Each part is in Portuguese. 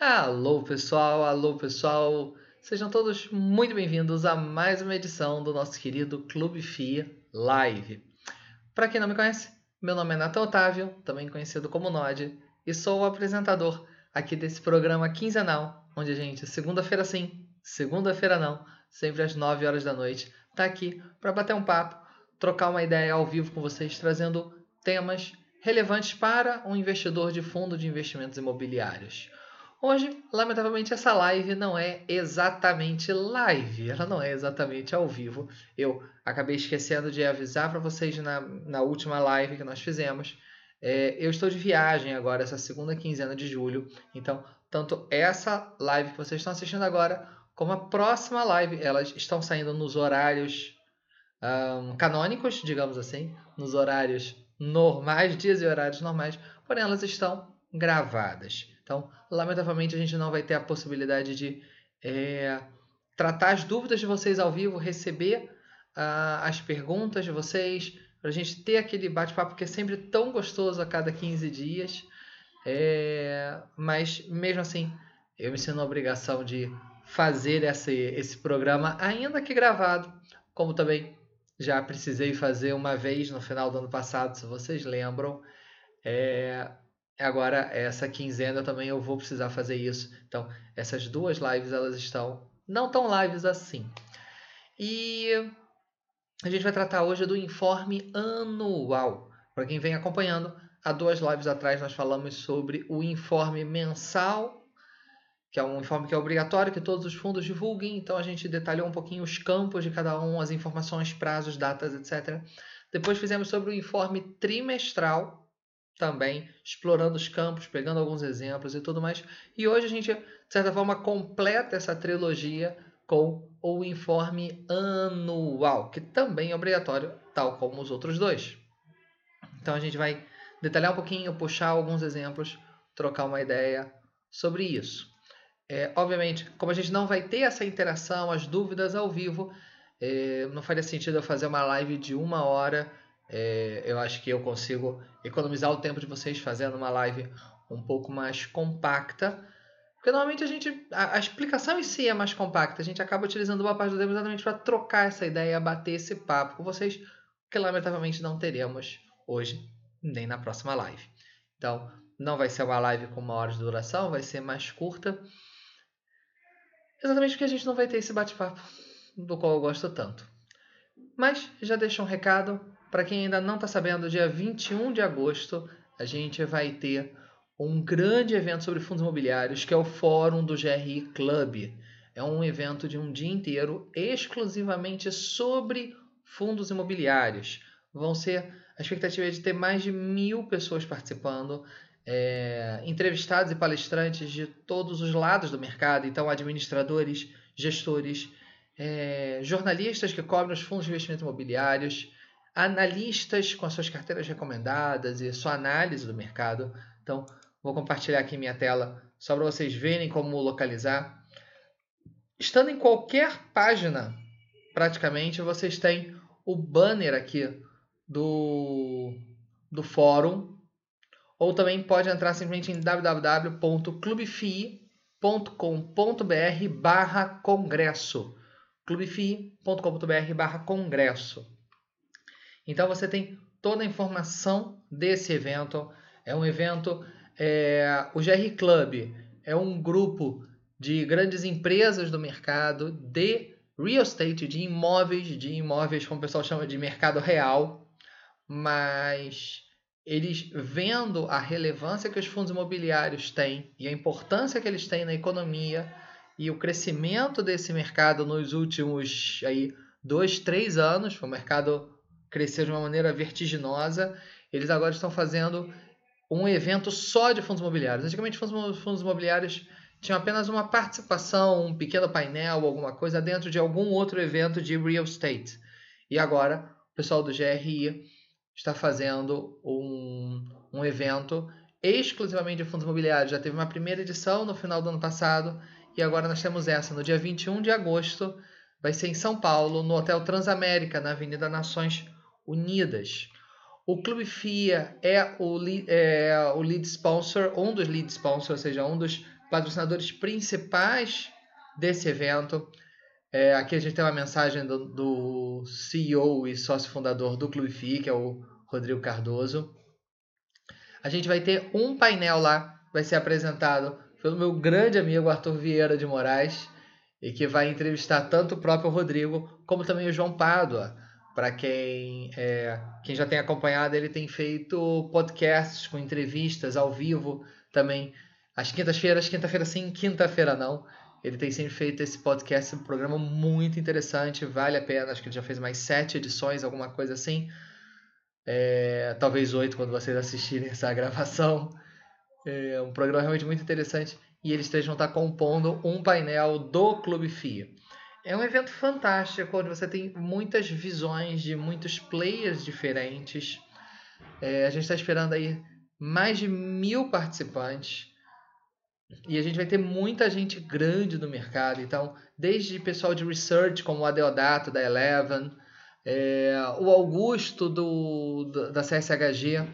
Alô pessoal, sejam todos muito bem-vindos a mais uma edição do nosso querido Clube FIA Live. Para quem não me conhece, meu nome é Nathan Otávio, também conhecido como Nod, e sou o apresentador aqui desse programa quinzenal, onde a gente, segunda-feira sim, segunda-feira não, sempre às 9 horas da noite, tá aqui para bater um papo, trocar uma ideia ao vivo com vocês, trazendo temas relevantes para um investidor de fundo de investimentos imobiliários. Hoje, lamentavelmente, essa live não é exatamente live, ela não é exatamente ao vivo. Eu acabei esquecendo de avisar para vocês na última live que nós fizemos. Eu estou de viagem agora, essa segunda quinzena de julho, então, tanto essa live que vocês estão assistindo agora, como a próxima live, elas estão saindo nos horários canônicos, digamos assim, nos horários normais, dias e horários normais, porém elas estão gravadas. Então, lamentavelmente, a gente não vai ter a possibilidade de tratar as dúvidas de vocês ao vivo, receber as perguntas de vocês, para a gente ter aquele bate-papo que é sempre tão gostoso a cada 15 dias. Mas, mesmo assim, eu me sinto na obrigação de fazer esse programa, ainda que gravado, como também já precisei fazer uma vez no final do ano passado, se vocês lembram. Agora, essa quinzena também eu vou precisar fazer isso. Então, essas duas lives, elas estão não tão lives assim. E a gente vai tratar hoje do informe anual. Para quem vem acompanhando, há 2 lives atrás nós falamos sobre o informe mensal, que é um informe que é obrigatório que todos os fundos divulguem. Então a gente detalhou um pouquinho os campos de cada um, as informações, prazos, datas, etc. Depois fizemos sobre o informe trimestral, também explorando os campos, pegando alguns exemplos e tudo mais. E hoje a gente, de certa forma, completa essa trilogia com o informe anual, que também é obrigatório, tal como os outros dois. Então a gente vai detalhar um pouquinho, puxar alguns exemplos, trocar uma ideia sobre isso. Obviamente, como a gente não vai ter essa interação, as dúvidas ao vivo, não faria sentido eu fazer uma live de 1 hora. Eu acho que eu consigo economizar o tempo de vocês fazendo uma live um pouco mais compacta. Porque normalmente a explicação em si é mais compacta. A gente acaba utilizando uma parte do tempo exatamente para trocar essa ideia, bater esse papo com vocês, que lamentavelmente não teremos hoje, nem na próxima live. Então, não vai ser uma live com 1 hora de duração, vai ser mais curta. Exatamente porque a gente não vai ter esse bate-papo, do qual eu gosto tanto. Mas já deixo um recado, para quem ainda não está sabendo, dia 21 de agosto a gente vai ter um grande evento sobre fundos imobiliários, que é o Fórum do GRI Club. É um evento de um dia inteiro exclusivamente sobre fundos imobiliários. A expectativa é de ter mais de 1.000 pessoas participando, entrevistados e palestrantes de todos os lados do mercado, então administradores, gestores, jornalistas que cobrem os fundos de investimento imobiliários, analistas com as suas carteiras recomendadas e sua análise do mercado. Então, vou compartilhar aqui minha tela só para vocês verem como localizar. Estando em qualquer página, praticamente, vocês têm o banner aqui do fórum, ou também pode entrar simplesmente em www.clubefi.com.br/congresso. clubefi.com.br/congresso. Então você tem toda a informação desse evento. É um evento, o GR Club é um grupo de grandes empresas do mercado de real estate, de imóveis, como o pessoal chama de mercado real, mas eles, vendo a relevância que os fundos imobiliários têm e a importância que eles têm na economia e o crescimento desse mercado nos últimos 2, 3 anos, o mercado cresceu de uma maneira vertiginosa, eles agora estão fazendo um evento só de fundos imobiliários. Antigamente, fundos imobiliários tinham apenas uma participação, um pequeno painel, alguma coisa dentro de algum outro evento de real estate. E agora, o pessoal do GRI está fazendo um evento exclusivamente de fundos imobiliários. Já teve uma primeira edição no final do ano passado e agora nós temos essa no dia 21 de agosto. Vai ser em São Paulo, no Hotel Transamérica, na Avenida Nações Unidas. O Clube FIA é o lead sponsor, um dos lead sponsors, ou seja, um dos patrocinadores principais desse evento. Aqui a gente tem uma mensagem do CEO e sócio fundador do Clube FIA, que é o Rodrigo Cardoso. A gente vai ter um painel lá, vai ser apresentado pelo meu grande amigo Arthur Vieira de Moraes, e que vai entrevistar tanto o próprio Rodrigo, como também o João Pádua. Para quem já tem acompanhado, ele tem feito podcasts com entrevistas ao vivo também. Às quinta-feiras sim, quinta-feira não. Ele tem sempre feito esse podcast, um programa muito interessante, vale a pena. Acho que ele já fez mais 7 edições, alguma coisa assim. Talvez 8 quando vocês assistirem essa gravação. É um programa realmente muito interessante. E eles três vão estar compondo um painel do Clube FIA. É um evento fantástico, onde você tem muitas visões de muitos players diferentes. A gente está esperando aí mais de 1.000 participantes. E a gente vai ter muita gente grande no mercado. Então, desde pessoal de research, como o Adeodato da Eleven, o Augusto da CSHG,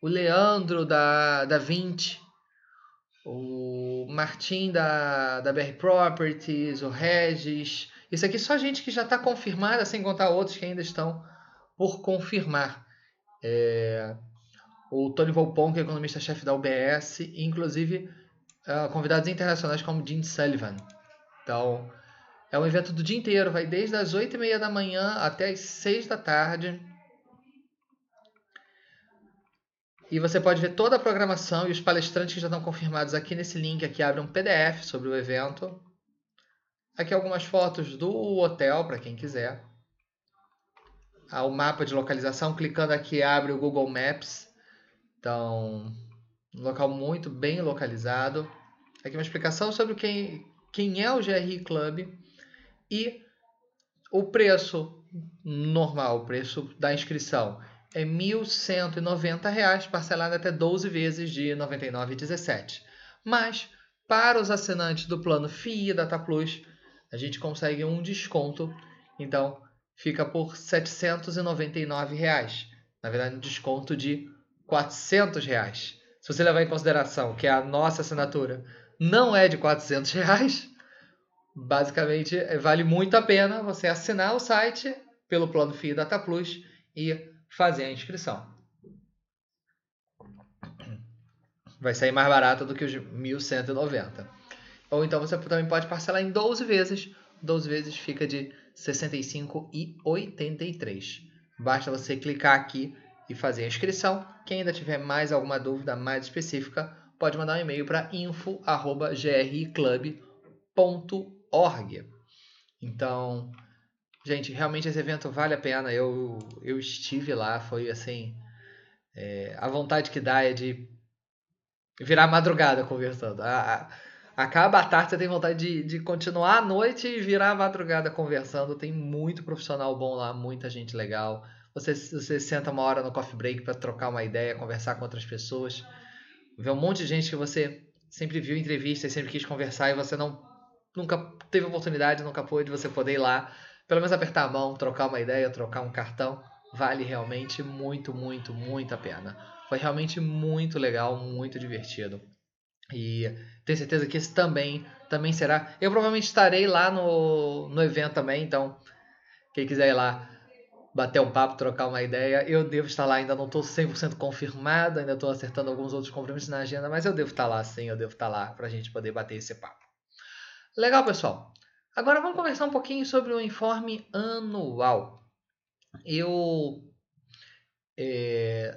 o Leandro da 20, o Martim da BR Properties, o Regis. Isso aqui só gente que já está confirmada, sem contar outros que ainda estão por confirmar. O Tony Volpon, que é economista-chefe da UBS, e inclusive convidados internacionais como Gene Sullivan. Então, é um evento do dia inteiro, vai desde as 8h30 da manhã até as 6 da tarde. E você pode ver toda a programação e os palestrantes que já estão confirmados aqui nesse link. Aqui abre um PDF sobre o evento. Aqui algumas fotos do hotel, para quem quiser. O mapa de localização, clicando aqui abre o Google Maps. Então, um local muito bem localizado. Aqui uma explicação sobre quem é o GRI Club e o preço normal, o preço da inscrição é R$ 1.190, parcelado até 12 vezes de R$ 99,17. Mas, para os assinantes do plano FII Data Plus, a gente consegue um desconto, então fica por R$ 799. Na verdade, um desconto de R$ 400. Se você levar em consideração que a nossa assinatura não é de R$ 400, basicamente vale muito a pena você assinar o site pelo plano FII Data Plus e fazer a inscrição. Vai sair mais barato do que os 1.190. Ou então você também pode parcelar em 12 vezes. 12 vezes fica de R$ 65,83. Basta você clicar aqui e fazer a inscrição. Quem ainda tiver mais alguma dúvida mais específica, pode mandar um e-mail para info@griclub.org. Então, gente, realmente esse evento vale a pena. Eu estive lá, foi assim, a vontade que dá é de virar madrugada conversando. Acaba a tarde, você tem vontade de continuar a noite e virar a madrugada conversando. Tem muito profissional bom lá, muita gente legal. Você senta uma hora no coffee break para trocar uma ideia, conversar com outras pessoas. Vê um monte de gente que você sempre viu em entrevista e sempre quis conversar e você nunca teve oportunidade, nunca pôde, você poder ir lá, pelo menos apertar a mão, trocar uma ideia, trocar um cartão. Vale realmente muito, muito, muito a pena. Foi realmente muito legal, muito divertido. E tenho certeza que esse também será. Eu provavelmente estarei lá no evento também, então quem quiser ir lá bater um papo, trocar uma ideia, eu devo estar lá. Ainda não estou 100% confirmado, ainda estou acertando alguns outros compromissos na agenda, mas eu devo estar lá sim, eu devo estar lá para a gente poder bater esse papo. Legal, pessoal. Agora vamos conversar um pouquinho sobre o informe anual.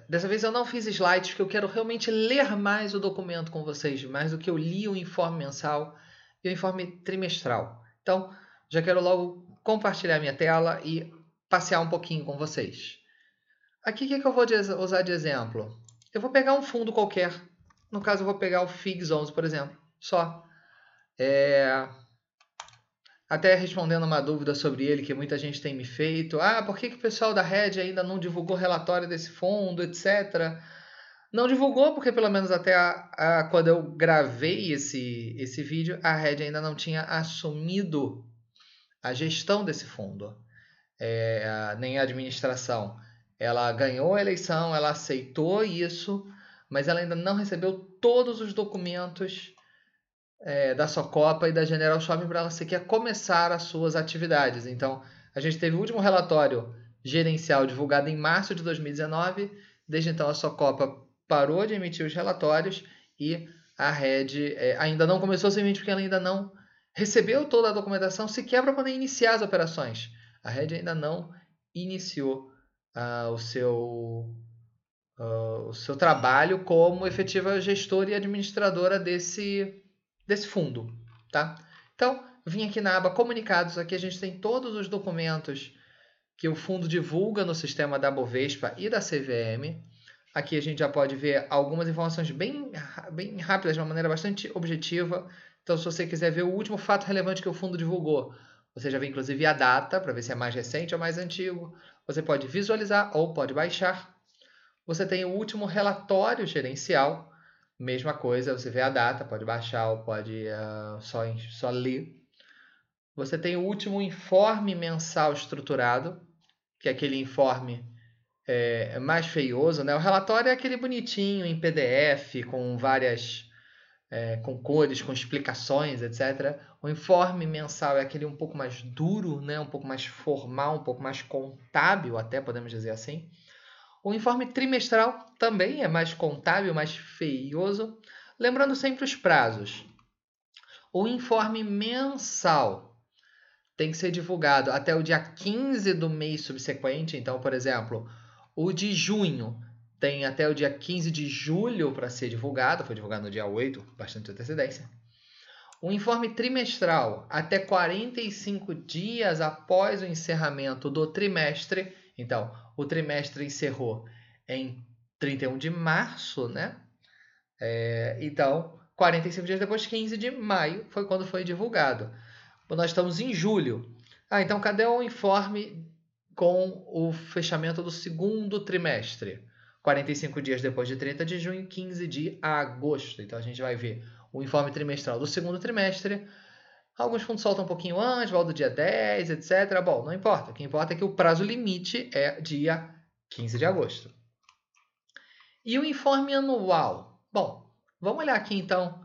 Dessa vez eu não fiz slides, porque eu quero realmente ler mais o documento com vocês, mais do que eu li o informe mensal e o informe trimestral. Então, já quero logo compartilhar minha tela e passear um pouquinho com vocês. Aqui, o que eu vou usar de exemplo? Eu vou pegar um fundo qualquer. No caso, eu vou pegar o FIGS 11, por exemplo. Só. Até respondendo uma dúvida sobre ele que muita gente tem me feito. Por que o pessoal da Red ainda não divulgou o relatório desse fundo, etc. Não divulgou porque pelo menos até quando eu gravei esse vídeo, a Red ainda não tinha assumido a gestão desse fundo, nem a administração. ela ganhou a eleição, ela aceitou isso, mas ela ainda não recebeu todos os documentos da Socopa e da General Shopping para ela sequer começar as suas atividades. Então, a gente teve o último relatório gerencial divulgado em março de 2019. Desde então, a Socopa parou de emitir os relatórios e a Red ainda não começou a se emitir porque ela ainda não recebeu toda a documentação sequer para poder iniciar as operações. A Red ainda não iniciou o seu trabalho como efetiva gestora e administradora desse fundo, tá? Então, vim aqui na aba comunicados, aqui a gente tem todos os documentos que o fundo divulga no sistema da Bovespa e da CVM. Aqui a gente já pode ver algumas informações bem rápidas, de uma maneira bastante objetiva. Então, se você quiser ver o último fato relevante que o fundo divulgou, você já vê inclusive a data, para ver se é mais recente ou mais antigo. Você pode visualizar ou pode baixar. Você tem o último relatório gerencial, mesma coisa, você vê a data, pode baixar ou pode só ler. Você tem o último informe mensal estruturado, que é aquele informe mais feioso, né? O relatório é aquele bonitinho em PDF, com várias com cores, com explicações, etc. O informe mensal é aquele um pouco mais duro, né? Um pouco mais formal, um pouco mais contábil, até podemos dizer assim. O informe trimestral também é mais contábil, mais feioso. Lembrando sempre os prazos. O informe mensal tem que ser divulgado até o dia 15 do mês subsequente. Então, por exemplo, o de junho tem até o dia 15 de julho para ser divulgado. Foi divulgado no dia 8, bastante antecedência. O informe trimestral até 45 dias após o encerramento do trimestre. Então, o trimestre encerrou em 31 de março, né? Então, 45 dias depois, 15 de maio, foi quando foi divulgado. Nós estamos em julho. Então cadê o informe com o fechamento do segundo trimestre? 45 dias depois de 30 de junho, 15 de agosto. Então a gente vai ver o informe trimestral do segundo trimestre. Alguns fundos soltam um pouquinho antes, volta do dia 10, etc. Bom, não importa. O que importa é que o prazo limite é dia 15 de agosto. E o informe anual? Bom, vamos olhar aqui então.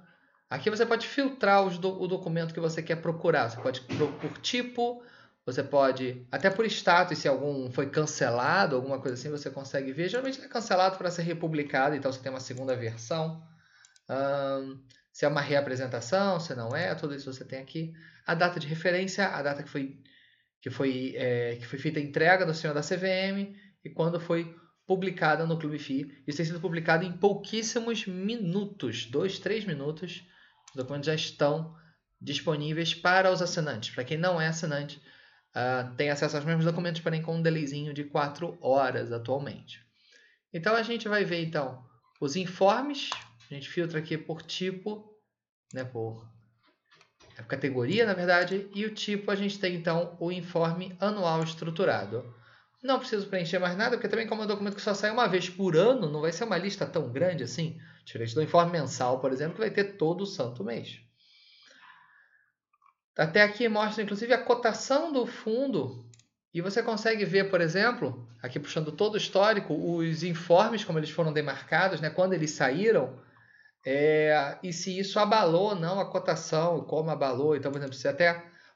Aqui você pode filtrar o documento que você quer procurar. Você pode por tipo, você pode até por status, se algum foi cancelado, alguma coisa assim, você consegue ver. Geralmente é cancelado para ser republicado, então você tem uma segunda versão. Se é uma reapresentação, se não é, tudo isso você tem aqui. A data de referência, a data que foi feita a entrega do senhor da CVM e quando foi publicada no Clube FI. Isso tem sido publicado em pouquíssimos minutos, 2, 3 minutos. Os documentos já estão disponíveis para os assinantes. Para quem não é assinante, tem acesso aos mesmos documentos, porém com um delayzinho de 4 horas atualmente. Então a gente vai ver então os informes. A gente filtra aqui por tipo, né, por categoria, na verdade, e o tipo a gente tem então o informe anual estruturado. Não preciso preencher mais nada, porque também como é um documento que só sai uma vez por ano, não vai ser uma lista tão grande assim, diferente do informe mensal, por exemplo, que vai ter todo o santo mês. Até aqui mostra inclusive a cotação do fundo, e você consegue ver, por exemplo, aqui puxando todo o histórico, os informes como eles foram demarcados, né, quando eles saíram, e se isso abalou ou não a cotação, como abalou. Então, por exemplo,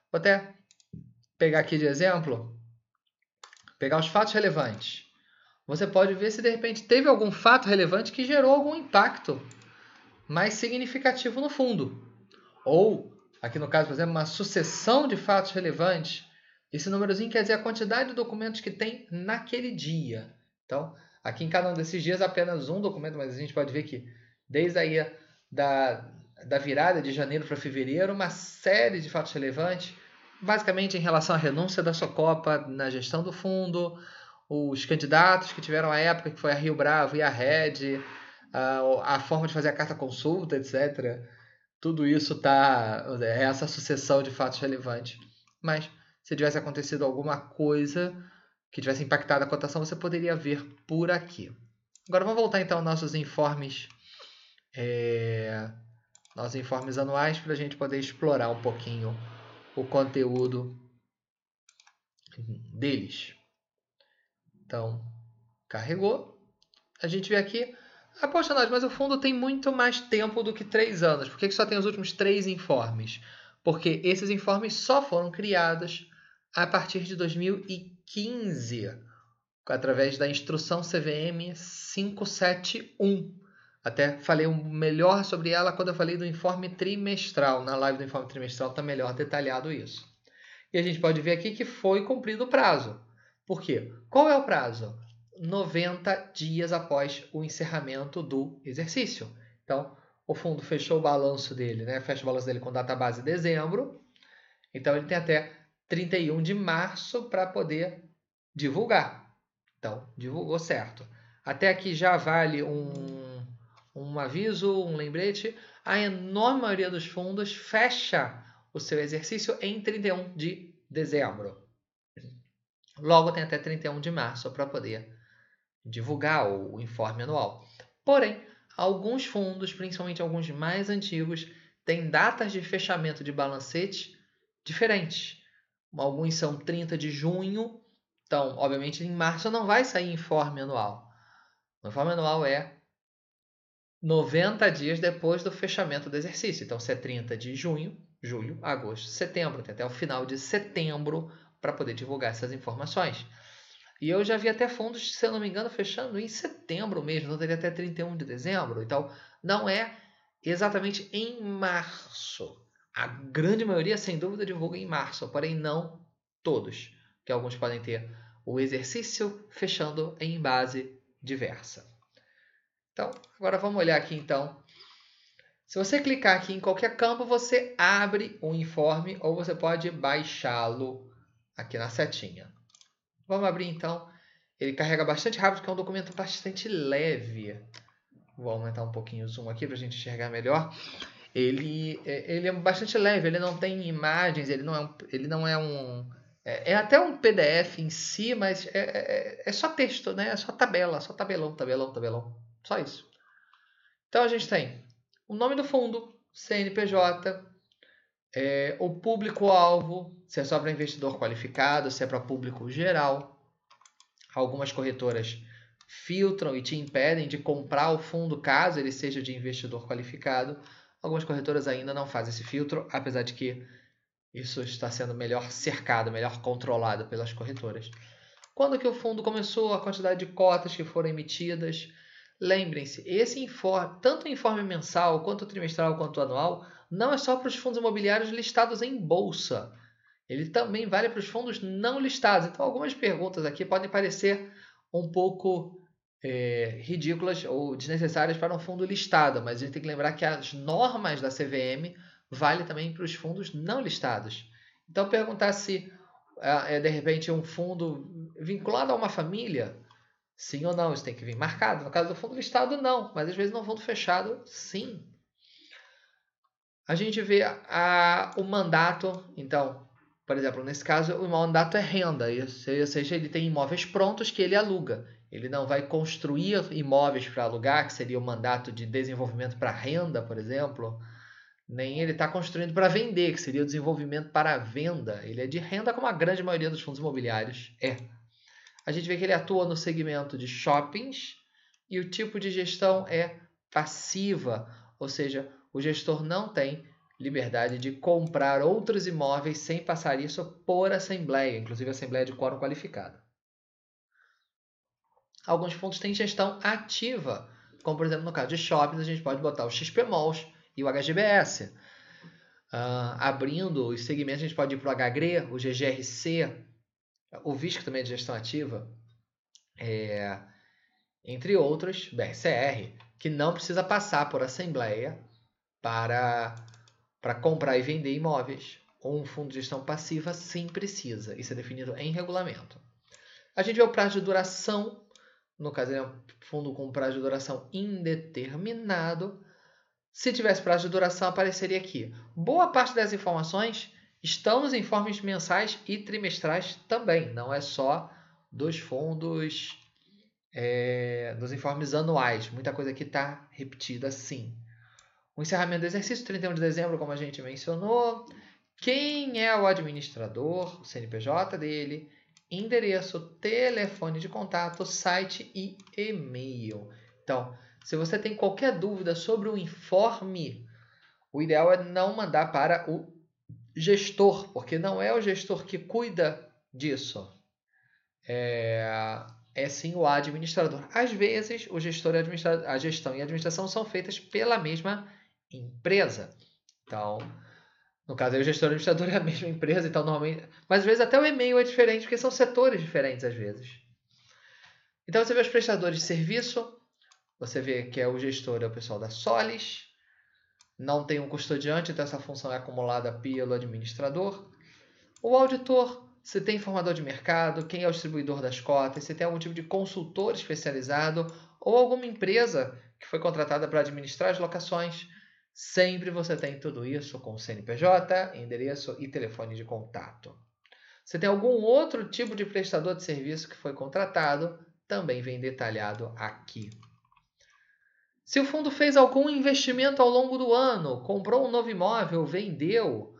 vou até pegar aqui de exemplo, pegar os fatos relevantes. Você pode ver se de repente teve algum fato relevante que gerou algum impacto mais significativo no fundo. Ou, aqui no caso, por exemplo, uma sucessão de fatos relevantes. Esse númerozinho quer dizer a quantidade de documentos que tem naquele dia. Então, aqui em cada um desses dias apenas um documento, mas a gente pode ver que desde aí da virada de janeiro para fevereiro, uma série de fatos relevantes, basicamente em relação à renúncia da Socopa na gestão do fundo, os candidatos que tiveram a época, que foi a Rio Bravo e a Red, a forma de fazer a carta consulta, etc. Tudo isso é essa sucessão de fatos relevantes. Mas se tivesse acontecido alguma coisa que tivesse impactado a cotação, você poderia ver por aqui. Agora vamos voltar então aos nossos informes anuais para a gente poder explorar um pouquinho o conteúdo deles. Então, Carregou. A gente vê aqui, poxa, mas o fundo tem muito mais tempo do que 3 anos. Por que só tem os últimos 3 informes? Porque esses informes só foram criados a partir de 2015, através da instrução CVM 571. Até falei melhor sobre ela quando eu falei do informe trimestral. Na live do informe trimestral está melhor detalhado isso. E a gente pode ver aqui que foi cumprido o prazo. Por quê? Qual é o prazo? 90 dias após o encerramento do exercício. Então, o fundo fechou o balanço dele, né? Fecha o balanço dele com data base dezembro. Então, ele tem até 31 de março para poder divulgar. Então, divulgou certo. Até aqui já vale um aviso, um lembrete. A enorme maioria dos fundos fecha o seu exercício em 31 de dezembro. Logo, tem até 31 de março para poder divulgar o informe anual. Porém, alguns fundos, principalmente alguns mais antigos, têm datas de fechamento de balancete diferentes. Alguns são 30 de junho, então, obviamente, em março não vai sair informe anual. O informe anual é 90 dias depois do fechamento do exercício. Então, se é 30 de junho, julho, agosto, setembro, tem até o final de setembro para poder divulgar essas informações. E eu já vi até fundos, se eu não me engano, fechando em setembro mesmo, não teria até 31 de dezembro. Então, não é exatamente em março. A grande maioria, sem dúvida, divulga em março, porém não todos, que alguns podem ter o exercício fechando em base diversa. Então, agora vamos olhar aqui então. Se você clicar aqui em qualquer campo, você abre o informe ou você pode baixá-lo aqui na setinha. Vamos abrir então. Ele carrega bastante rápido, porque é um documento bastante leve. Vou aumentar um pouquinho o zoom aqui para a gente enxergar melhor. Ele é bastante leve, ele não tem imagens, ele não é um... É até um PDF em si, mas é só texto, né? É só tabela, só tabelão, tabelão, tabelão. Só isso. Então a gente tem o nome do fundo, CNPJ, o público-alvo, se é só para investidor qualificado, se é para público geral. Algumas corretoras filtram e te impedem de comprar o fundo caso ele seja de investidor qualificado. Algumas corretoras ainda não fazem esse filtro, apesar de que isso está sendo melhor cercado, melhor controlado pelas corretoras. Quando que o fundo começou, a quantidade de cotas que foram emitidas. Lembrem-se, esse informe, tanto o informe mensal, quanto o trimestral, quanto o anual, não é só para os fundos imobiliários listados em bolsa. Ele também vale para os fundos não listados. Então, algumas perguntas aqui podem parecer um pouco ridículas ou desnecessárias para um fundo listado, mas a gente tem que lembrar que as normas da CVM valem também para os fundos não listados. Então, perguntar se de repente um fundo vinculado a uma família, sim ou não, isso tem que vir marcado. No caso do fundo listado, não, mas às vezes no fundo fechado, sim. A gente vê o mandato, então, por exemplo, nesse caso, o mandato é renda, ou seja, ele tem imóveis prontos que ele aluga. Ele não vai construir imóveis para alugar, que seria o mandato de desenvolvimento para renda, por exemplo. Nem ele está construindo para vender, que seria o desenvolvimento para venda. Ele é de renda, como a grande maioria dos fundos imobiliários é. A gente vê que ele atua no segmento de shoppings e o tipo de gestão é passiva, ou seja, o gestor não tem liberdade de comprar outros imóveis sem passar isso por assembleia, inclusive assembleia de quórum qualificado. Alguns fundos têm gestão ativa, como por exemplo no caso de shoppings, a gente pode botar o XP Malls e o HGBS. Abrindo os segmentos, a gente pode ir para o HGRE, o GGRC, o VISC também é de gestão ativa, entre outros, BRCR, que não precisa passar por assembleia para comprar e vender imóveis. Um fundo de gestão passiva sim precisa, isso é definido em regulamento. A gente vê o prazo de duração, no caso é um fundo com prazo de duração indeterminado. Se tivesse prazo de duração, apareceria aqui. Boa parte das informações estão nos informes mensais e trimestrais também. Não é só dos fundos, dos informes anuais. Muita coisa aqui está repetida sim. O encerramento do exercício, 31 de dezembro, como a gente mencionou. Quem é o administrador, o CNPJ dele endereço, telefone de contato, site e e-mail. Então, se você tem qualquer dúvida sobre o informe, o ideal é não mandar para o gestor, porque não é o gestor que cuida disso. É sim o administrador. Às vezes, o gestor e a gestão e a administração são feitas pela mesma empresa. Então, no caso aí, o gestor e o administrador é a mesma empresa, então normalmente. Mas às vezes até o e-mail é diferente, porque são setores diferentes às vezes. Então você vê os prestadores de serviço, você vê que é o gestor, é o pessoal da Solis, não tem um custodiante, então essa função é acumulada pelo administrador. O auditor, se tem informador de mercado, quem é o distribuidor das cotas, se tem algum tipo de consultor especializado ou alguma empresa que foi contratada para administrar as locações, sempre você tem tudo isso com CNPJ, endereço e telefone de contato. Se tem algum outro tipo de prestador de serviço que foi contratado, também vem detalhado aqui. Se o fundo fez algum investimento ao longo do ano, comprou um novo imóvel, vendeu,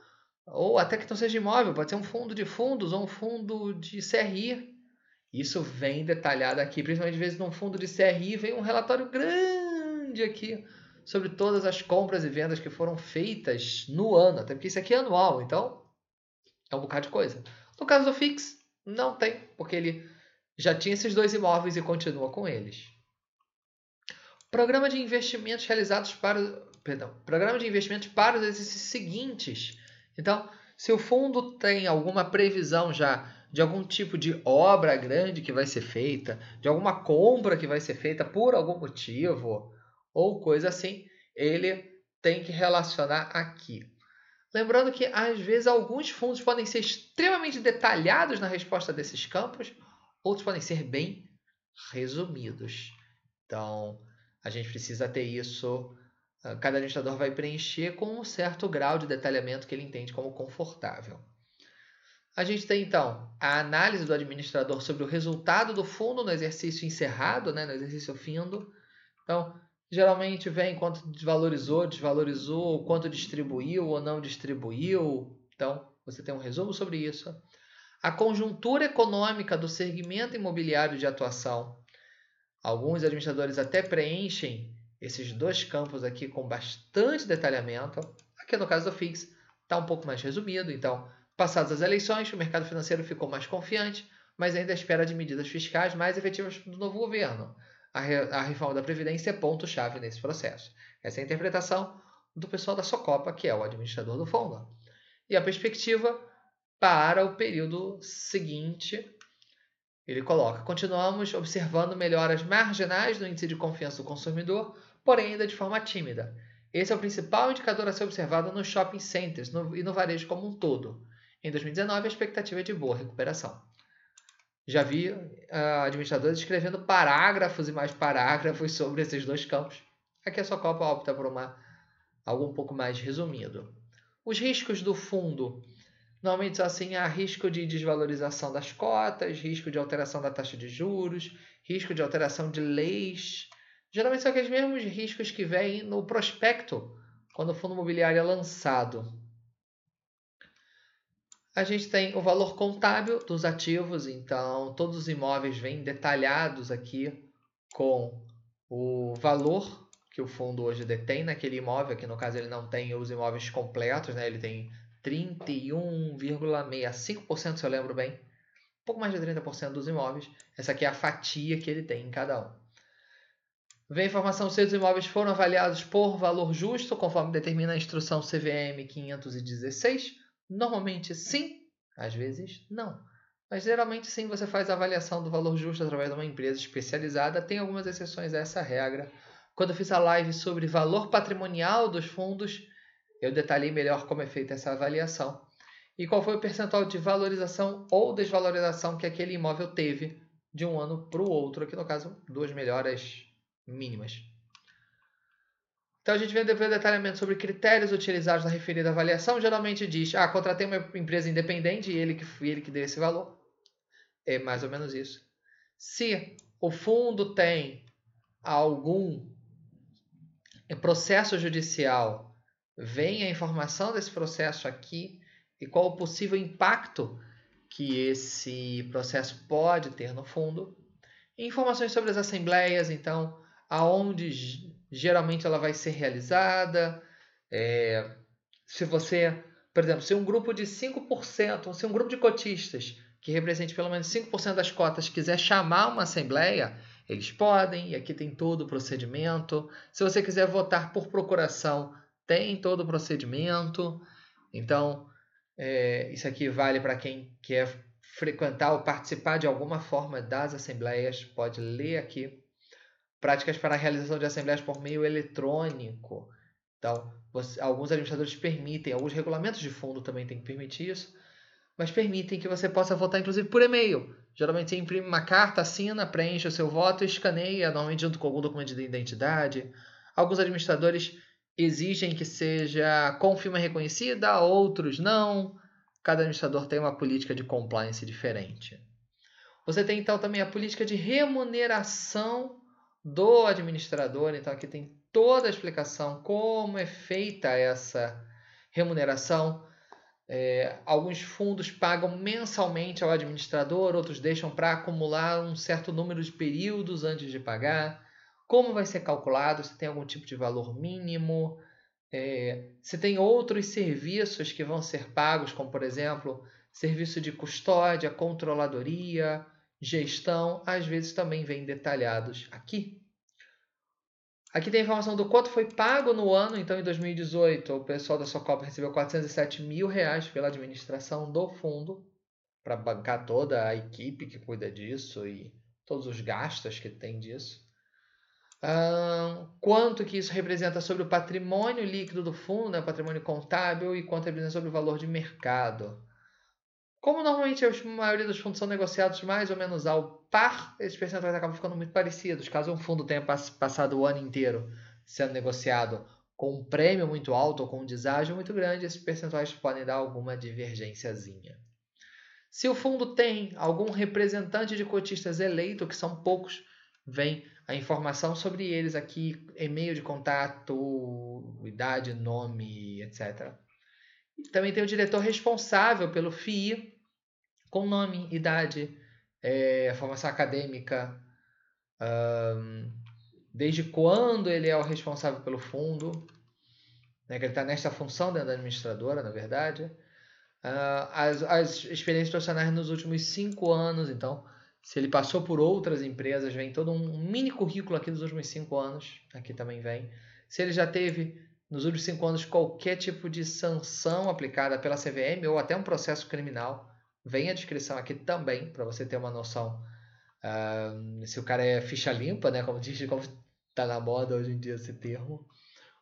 ou até que não seja imóvel, pode ser um fundo de fundos ou um fundo de CRI. Isso vem detalhado aqui, principalmente às vezes num fundo de CRI vem um relatório grande aqui sobre todas as compras e vendas que foram feitas no ano, até porque isso aqui é anual, então é um bocado de coisa. No caso do FIX, não tem, porque ele já tinha esses dois imóveis e continua com eles. Programa de investimentos realizados programa de investimentos para os exercícios seguintes. Então, se o fundo tem alguma previsão já de algum tipo de obra grande que vai ser feita, de alguma compra que vai ser feita por algum motivo, ou coisa assim, ele tem que relacionar aqui. Lembrando que, às vezes, alguns fundos podem ser extremamente detalhados na resposta desses campos, outros podem ser bem resumidos. Então, a gente precisa ter isso. Cada administrador vai preencher com um certo grau de detalhamento que ele entende como confortável. A gente tem, então, a análise do administrador sobre o resultado do fundo no exercício encerrado, no exercício findo. Então, geralmente vem quanto desvalorizou, quanto distribuiu ou não distribuiu. Então, você tem um resumo sobre isso. A conjuntura econômica do segmento imobiliário de atuação. Alguns administradores até preenchem esses dois campos aqui com bastante detalhamento. Aqui no caso do FIX está um pouco mais resumido. Então, passadas as eleições, o mercado financeiro ficou mais confiante, mas ainda espera de medidas fiscais mais efetivas do novo governo. A reforma da Previdência é ponto-chave nesse processo. Essa é a interpretação do pessoal da Socopa, que é o administrador do fundo. E a perspectiva para o período seguinte, ele coloca: continuamos observando melhoras marginais no índice de confiança do consumidor, porém ainda de forma tímida. Esse é o principal indicador a ser observado nos shopping centers e no varejo como um todo. Em 2019, a expectativa é de boa recuperação. Já vi administradores escrevendo parágrafos e mais parágrafos sobre esses dois campos. Aqui a Socopa opta por algo um pouco mais resumido. Os riscos do fundo. Normalmente, assim, há risco de desvalorização das cotas, risco de alteração da taxa de juros, risco de alteração de leis. Geralmente são aqueles mesmos riscos que vêm no prospecto, quando o fundo imobiliário é lançado. A gente tem o valor contábil dos ativos, então todos os imóveis vêm detalhados aqui com o valor que o fundo hoje detém naquele imóvel, que no caso ele não tem os imóveis completos, ele tem 31,65%, se eu lembro bem. Um pouco mais de 30% dos imóveis. Essa aqui é a fatia que ele tem em cada um. Vem a informação se os imóveis foram avaliados por valor justo, conforme determina a instrução CVM 516. Normalmente sim, às vezes não. Mas geralmente sim, você faz a avaliação do valor justo através de uma empresa especializada. Tem algumas exceções a essa regra. Quando eu fiz a live sobre valor patrimonial dos fundos, eu detalhei melhor como é feita essa avaliação e qual foi o percentual de valorização ou desvalorização que aquele imóvel teve de um ano para o outro. Aqui no caso, duas melhoras mínimas. Então a gente vem ver detalhamento sobre critérios utilizados na referida avaliação. Geralmente diz: contratei uma empresa independente e ele que deu esse valor. É mais ou menos isso. Se o fundo tem algum processo judicial, vem a informação desse processo aqui e qual o possível impacto que esse processo pode ter no fundo. Informações sobre as assembleias, então, aonde geralmente ela vai ser realizada. Se você, por exemplo, se um grupo de 5%, se um grupo de cotistas que represente pelo menos 5% das cotas quiser chamar uma assembleia, eles podem, e aqui tem todo o procedimento. Se você quiser votar por procuração, tem todo o procedimento. Então, isso aqui vale para quem quer frequentar ou participar de alguma forma das assembleias. Pode ler aqui. Práticas para a realização de assembleias por meio eletrônico. Então, alguns administradores permitem, alguns regulamentos de fundo também têm que permitir isso, mas permitem que você possa votar inclusive por e-mail. Geralmente você imprime uma carta, assina, preenche o seu voto e escaneia, normalmente junto com algum documento de identidade. Alguns administradores exigem que seja com firma reconhecida, outros não. Cada administrador tem uma política de compliance diferente. Você tem então também a política de remuneração do administrador. Então aqui tem toda a explicação como é feita essa remuneração. Alguns fundos pagam mensalmente ao administrador, outros deixam para acumular um certo número de períodos antes de pagar. Como vai ser calculado? Se tem algum tipo de valor mínimo? Se tem outros serviços que vão ser pagos, como por exemplo, serviço de custódia, controladoria, gestão, às vezes também vem detalhados aqui. Aqui tem a informação do quanto foi pago no ano. Então, em 2018, o pessoal da Socopa recebeu R$407 mil pela administração do fundo, para bancar toda a equipe que cuida disso e todos os gastos que tem disso. Quanto que isso representa sobre o patrimônio líquido do fundo, né, o patrimônio contábil, e quanto representa sobre o valor de mercado. Como normalmente a maioria dos fundos são negociados mais ou menos ao par, esses percentuais acabam ficando muito parecidos. Caso um fundo tenha passado o ano inteiro sendo negociado com um prêmio muito alto ou com um deságio muito grande, esses percentuais podem dar alguma divergênciazinha. Se o fundo tem algum representante de cotistas eleito, que são poucos, vem a informação sobre eles aqui, e-mail de contato, idade, nome, etc. E também tem o diretor responsável pelo FII, com nome, idade, formação acadêmica, desde quando ele é o responsável pelo fundo, né, que ele está nesta função dentro da administradora, na verdade. As experiências profissionais nos últimos 5 anos, então, se ele passou por outras empresas, vem todo um mini currículo aqui dos últimos 5 anos, aqui também vem. Se ele já teve, nos últimos 5 anos, qualquer tipo de sanção aplicada pela CVM ou até um processo criminal, vem a descrição aqui também, para você ter uma noção. Se o cara é ficha limpa, né, como está na moda hoje em dia esse termo,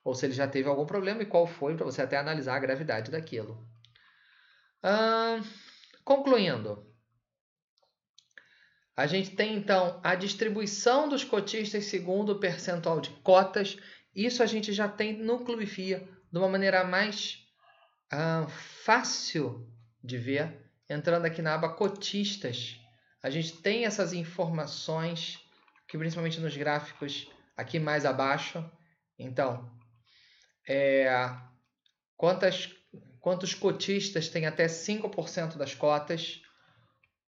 ou se ele já teve algum problema e qual foi, para você até analisar a gravidade daquilo. Concluindo, a gente tem então a distribuição dos cotistas segundo o percentual de cotas. Isso a gente já tem no Clube FIA de uma maneira mais fácil de ver. Entrando aqui na aba cotistas, a gente tem essas informações, que principalmente nos gráficos aqui mais abaixo. Então, quantos cotistas têm até 5% das cotas,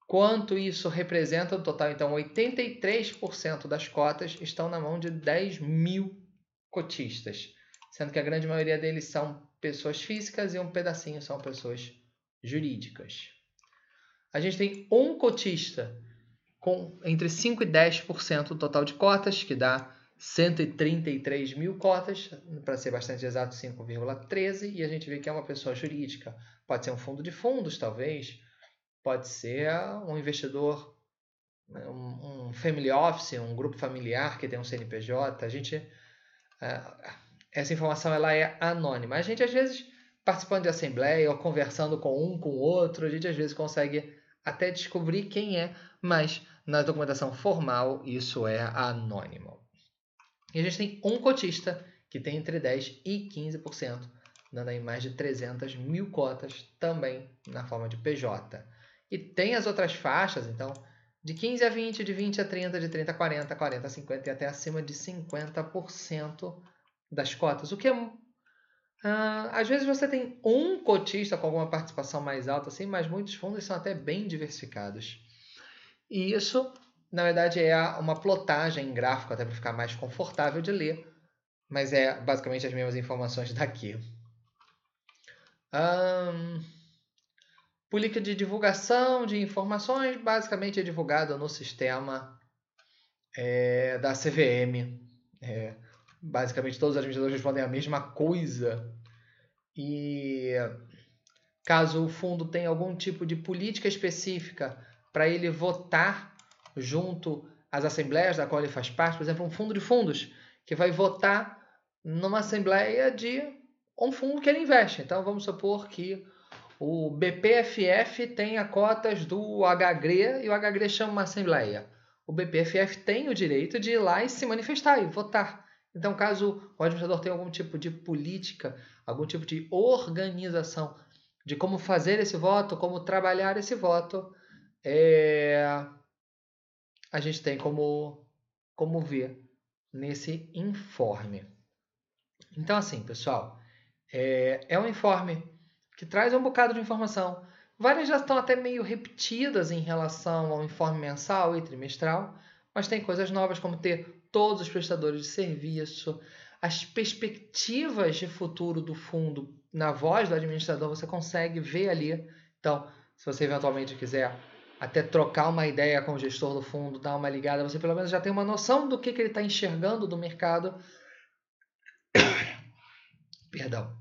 quanto isso representa no total. Então, 83% das cotas estão na mão de 10 mil cotistas, sendo que a grande maioria deles são pessoas físicas e um pedacinho são pessoas jurídicas. A gente tem um cotista com entre 5% e 10% do total de cotas, que dá 133 mil cotas, para ser bastante exato, 5,13, e a gente vê que é uma pessoa jurídica. Pode ser um fundo de fundos, talvez, pode ser um investidor, um family office, um grupo familiar que tem um CNPJ. Essa informação ela é anônima. A gente, às vezes, participando de assembleia ou conversando com o outro, a gente, às vezes, consegue até descobrir quem é, mas na documentação formal isso é anônimo. E a gente tem um cotista que tem entre 10% e 15%, dando aí mais de 300 mil cotas, também na forma de PJ. E tem as outras faixas, então, de 15 a 20, de 20 a 30, de 30 a 40, 40 a 50 e até acima de 50% das cotas. O que é Às vezes você tem um cotista com alguma participação mais alta, assim, mas muitos fundos são até bem diversificados. E isso, na verdade, é uma plotagem em gráfico, até para ficar mais confortável de ler, mas é basicamente as mesmas informações daqui. Política de divulgação de informações, basicamente é divulgado no sistema da CVM. Basicamente todos os administradores respondem a mesma coisa. E caso o fundo tenha algum tipo de política específica para ele votar junto às assembleias da qual ele faz parte, por exemplo, um fundo de fundos que vai votar numa assembleia de um fundo que ele investe. Então vamos supor que o BPFF tenha cotas do HGRE e o HGRE chama uma assembleia. O BPFF tem o direito de ir lá e se manifestar e votar. Então, caso o administrador tenha algum tipo de política, algum tipo de organização de como fazer esse voto, como trabalhar esse voto, a gente tem como ver nesse informe. Então, assim, pessoal, é um informe que traz um bocado de informação. Várias já estão até meio repetidas em relação ao informe mensal e trimestral, mas tem coisas novas como ter todos os prestadores de serviço, as perspectivas de futuro do fundo na voz do administrador, você consegue ver ali. Então, se você eventualmente quiser até trocar uma ideia com o gestor do fundo, dar uma ligada, você pelo menos já tem uma noção do que ele está enxergando do mercado. Perdão.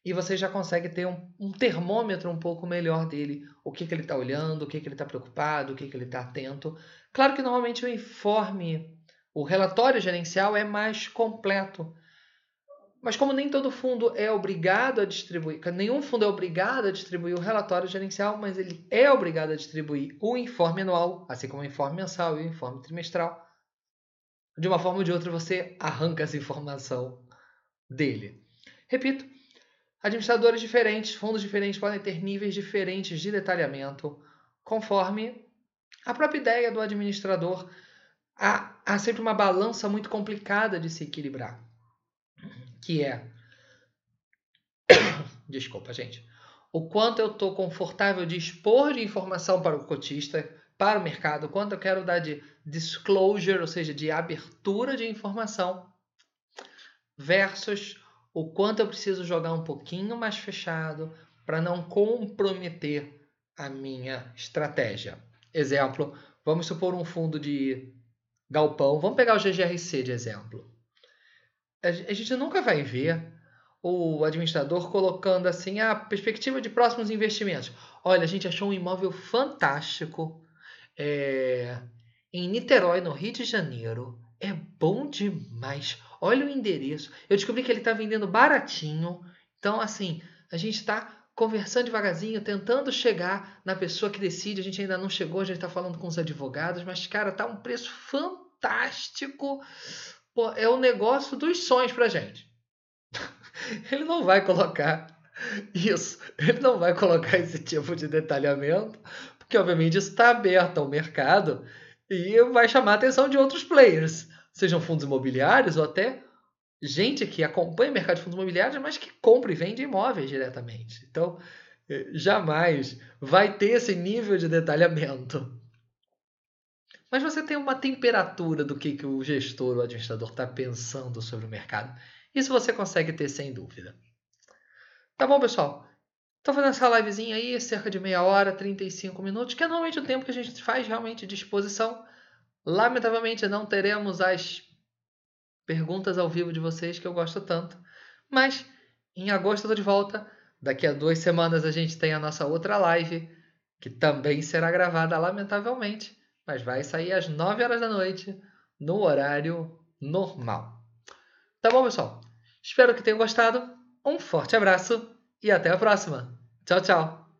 E você já consegue ter um termômetro um pouco melhor dele. O que ele está olhando, o que ele está preocupado, o que ele está atento. Claro que normalmente o informe, o relatório gerencial é mais completo. Mas como nem todo fundo é obrigado a distribuir, nenhum fundo é obrigado a distribuir o relatório gerencial, mas ele é obrigado a distribuir o informe anual, assim como o informe mensal e o informe trimestral. De uma forma ou de outra você arranca essa informação dele. Repito, administradores diferentes, fundos diferentes podem ter níveis diferentes de detalhamento, conforme a própria ideia do administrador. Há sempre uma balança muito complicada de se equilibrar, que é, desculpa, gente, o quanto eu estou confortável de expor de informação para o cotista, para o mercado, o quanto eu quero dar de disclosure, ou seja, de abertura de informação, versus o quanto eu preciso jogar um pouquinho mais fechado para não comprometer a minha estratégia. Exemplo, vamos supor um fundo de galpão, vamos pegar o GGRC de exemplo. A gente nunca vai ver o administrador colocando assim a perspectiva de próximos investimentos. Olha, a gente achou um imóvel fantástico em Niterói, no Rio de Janeiro. É bom demais. Olha o endereço. Eu descobri que ele está vendendo baratinho. Então, assim, a gente está conversando devagarzinho, tentando chegar na pessoa que decide. A gente ainda não chegou, a gente está falando com os advogados, mas, cara, tá um preço fantástico. Pô, é o negócio dos sonhos pra gente. Ele não vai colocar isso. Ele não vai colocar esse tipo de detalhamento, porque obviamente isso está aberto ao mercado e vai chamar a atenção de outros players, sejam fundos imobiliários ou até gente que acompanha o mercado de fundos imobiliários, mas que compra e vende imóveis diretamente. Então, jamais vai ter esse nível de detalhamento. Mas você tem uma temperatura do que o gestor, o administrador está pensando sobre o mercado. Isso você consegue ter sem dúvida. Tá bom, pessoal? Estou fazendo essa livezinha aí, cerca de meia hora, 35 minutos, que é normalmente o tempo que a gente faz realmente de exposição. Lamentavelmente não teremos as perguntas ao vivo de vocês, que eu gosto tanto. Mas em agosto eu estou de volta. Daqui a 2 semanas a gente tem a nossa outra live, que também será gravada, lamentavelmente, mas vai sair às 9 horas da noite, no horário normal. Tá bom, pessoal? Espero que tenham gostado. Um forte abraço e até a próxima. Tchau, tchau.